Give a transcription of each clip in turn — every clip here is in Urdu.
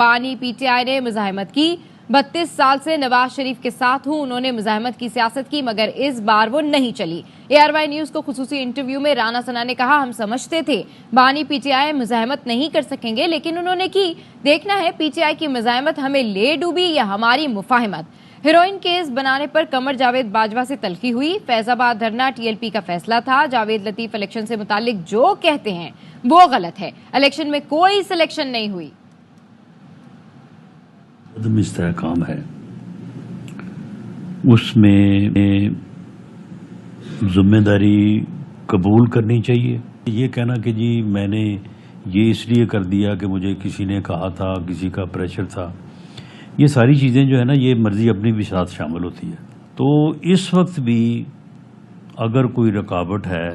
بانی پی ٹی آئی نے مزاحمت کی۔ 32 سال سے نواز شریف کے ساتھ ہوں، انہوں نے مزاحمت کی سیاست کی مگر اس بار وہ نہیں چلی۔ ARY نیوز کو خصوصی انٹرویو میں رانا ثنا نے کہا، ہم سمجھتے تھے بانی پی ٹی آئی مزاحمت نہیں کر سکیں گے لیکن انہوں نے کی۔ دیکھنا ہے پی ٹی آئی کی مزاحمت ہمیں لے ڈوبی یا ہماری مفاہمت۔ ہیروئن کیس بنانے پر قمر جاوید باجوہ سے تلخی ہوئی۔ فیض آباد دھرنا TLP کا فیصلہ تھا۔ جاوید لطیف الیکشن سے متعلق جو کہتے ہیں وہ غلط ہے۔ الیکشن میں کوئی سلیکشن نہیں ہوئی۔ عدم استحکام ہے، اس میں ذمہ داری قبول کرنی چاہیے۔ یہ کہنا کہ جی میں نے یہ اس لیے کر دیا کہ مجھے کسی نے کہا تھا، کسی کا پریشر تھا، یہ ساری چیزیں جو ہے نا، یہ مرضی اپنی بھی ساتھ شامل ہوتی ہے۔ تو اس وقت بھی اگر کوئی رکاوٹ ہے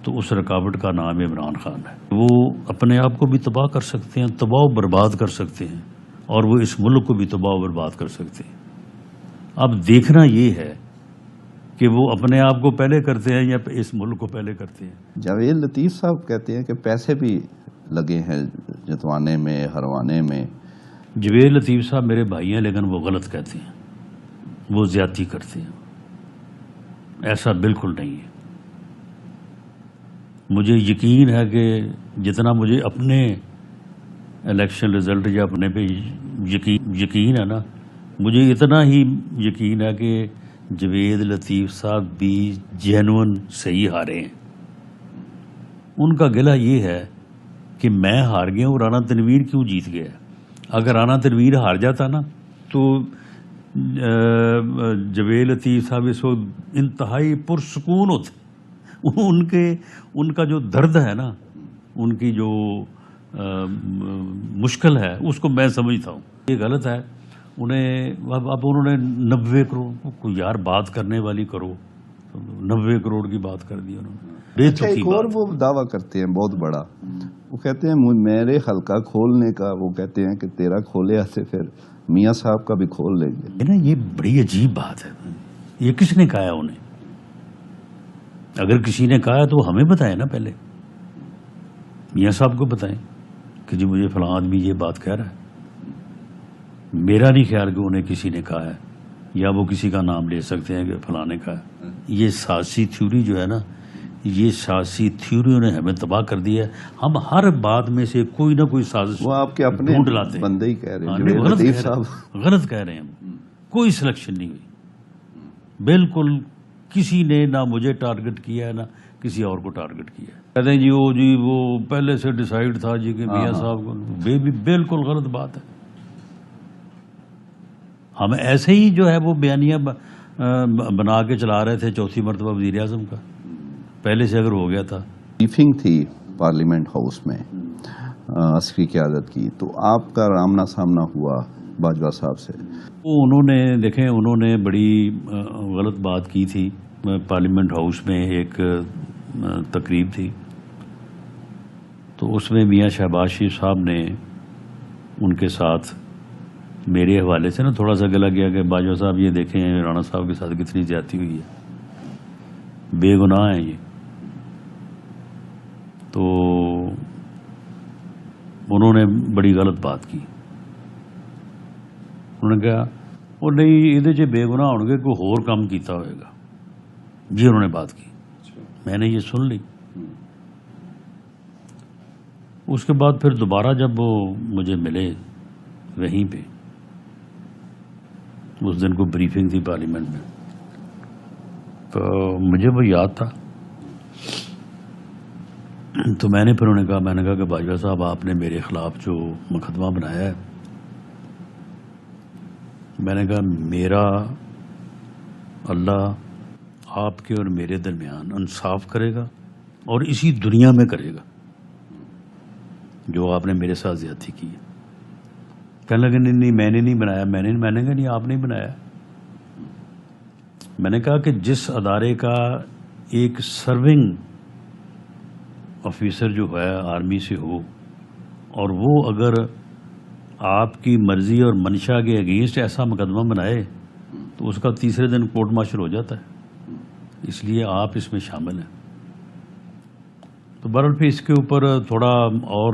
تو اس رکاوٹ کا نام عمران خان ہے۔ وہ اپنے آپ کو بھی تباہ کر سکتے ہیں، تباہ و برباد کر سکتے ہیں، اور وہ اس ملک کو بھی تباہ و برباد کر سکتے ہیں۔ اب دیکھنا یہ ہے کہ وہ اپنے آپ کو پہلے کرتے ہیں یا اس ملک کو پہلے کرتے ہیں۔ جاوید لطیف صاحب کہتے ہیں کہ پیسے بھی لگے ہیں جتوانے میں، ہروانے میں۔ جاوید لطیف صاحب میرے بھائی ہیں لیکن وہ غلط کہتے ہیں، وہ زیادتی کرتے ہیں، ایسا بالکل نہیں ہے۔ مجھے یقین ہے کہ جتنا مجھے اپنے الیکشن رزلٹ یا اپنے پہ یقین ہے نا، مجھے اتنا ہی یقین ہے کہ جاوید لطیف صاحب بھی جینون صحیح ہارے ہیں۔ ان کا گلہ یہ ہے کہ میں ہار گیا ہوں، رانا تنویر کیوں جیت گیا۔ اگر رانا تنویر ہار جاتا نا تو جاوید لطیف صاحب اس وقت انتہائی پرسکون ہوتے۔ ان کا جو درد ہے نا، ان کی جو مشکل ہے، اس کو میں سمجھتا ہوں۔ یہ غلط ہے۔ اب انہوں نے 90 کروڑ کو یار بات کرنے والی کرو، 90 کروڑ کی بات کر دی انہوں نے۔ ایک اور وہ دعویٰ کرتے ہیں بہت بڑا، وہ کہتے ہیں میرے حلقہ کھولنے کا، وہ کہتے ہیں کہ تیرا کھولے ایسے پھر میاں صاحب کا بھی کھول لیں گے۔ یہ بڑی عجیب بات ہے۔ یہ کس نے کہا انہیں؟ اگر کسی نے کہا تو ہمیں بتائیں نا، پہلے میاں صاحب کو بتائیں کہ جی مجھے فلاں آدمی یہ بات کہہ رہا ہے۔ میرا نہیں خیال کہ انہیں کسی نے کہا ہے، یا وہ کسی کا نام لے سکتے ہیں کہ فلاں نے کہا ہے۔ یہ سیاسی تھیوری جو ہے نا، یہ سیاسی تھیوریوں نے ہمیں تباہ کر دیا ہے۔ ہم ہر بات میں سے کوئی نہ کوئی سازش وہ آپ کے اپنے ڈھونڈ لاتے ہیں۔ بندے ہی کہہ رہے ہیں، غلط کہہ رہے ہیں ہم۔ کوئی سلیکشن نہیں ہوئی، بالکل کسی نے نہ مجھے ٹارگٹ کیا ہے نہ کسی اور کو ٹارگٹ کیا ہے۔ کہتے ہیں جی وہ پہلے سے ڈیسائیڈ تھا جی کہ میاں صاحب کو، بالکل غلط بات ہے۔ ہم ایسے ہی جو ہے وہ بیانیہ بنا کے چلا رہے تھے چوتھی مرتبہ وزیر اعظم کا، پہلے سے اگر ہو گیا تھا۔ بریفنگ تھی پارلیمنٹ ہاؤس میں عسکری قیادت کی، تو آپ کا آمنا سامنا ہوا باجوہ صاحب سے؟ انہوں نے بڑی غلط بات کی تھی۔ پارلیمنٹ ہاؤس میں ایک تقریب تھی، تو اس میں میاں شہباز شریف صاحب نے ان کے ساتھ میرے حوالے سے نا تھوڑا سا گلا کیا کہ باجوہ صاحب یہ دیکھیں رانا صاحب کے ساتھ کتنی زیادتی ہوئی ہے، بے گناہ ہیں یہ۔ تو انہوں نے بڑی غلط بات کی۔ انہوں نے کہا وہ نہیں یہ بے گناہ ہو گے، کوئی اور کام کیتا ہوئے گا، جی انہوں نے بات کی۔ میں نے یہ سن لی۔ اس کے بعد پھر دوبارہ جب وہ مجھے ملے وہیں پہ، اس دن کو بریفنگ تھی پارلیمنٹ میں، تو مجھے وہ یاد تھا۔ تو میں نے پھر انہیں کہا کہ باجوہ صاحب آپ نے میرے خلاف جو مقدمہ بنایا ہے، میں نے کہا میرا اللہ آپ کے اور میرے درمیان انصاف کرے گا، اور اسی دنیا میں کرے گا جو آپ نے میرے ساتھ زیادتی کی ہے۔ کہنے لگے نہیں میں نے نہیں بنایا۔ میں نے کہا نہیں آپ نہیں بنایا۔ میں نے کہا کہ جس ادارے کا ایک سرونگ آفیسر جو ہے آرمی سے ہو، اور وہ اگر آپ کی مرضی اور منشا کے اگینسٹ ایسا مقدمہ بنائے تو اس کا تیسرے دن کورٹ مارشل ہو جاتا ہے۔ اس لیے آپ اس میں شامل ہیں۔ تو بہرحال پھر اس کے اوپر تھوڑا اور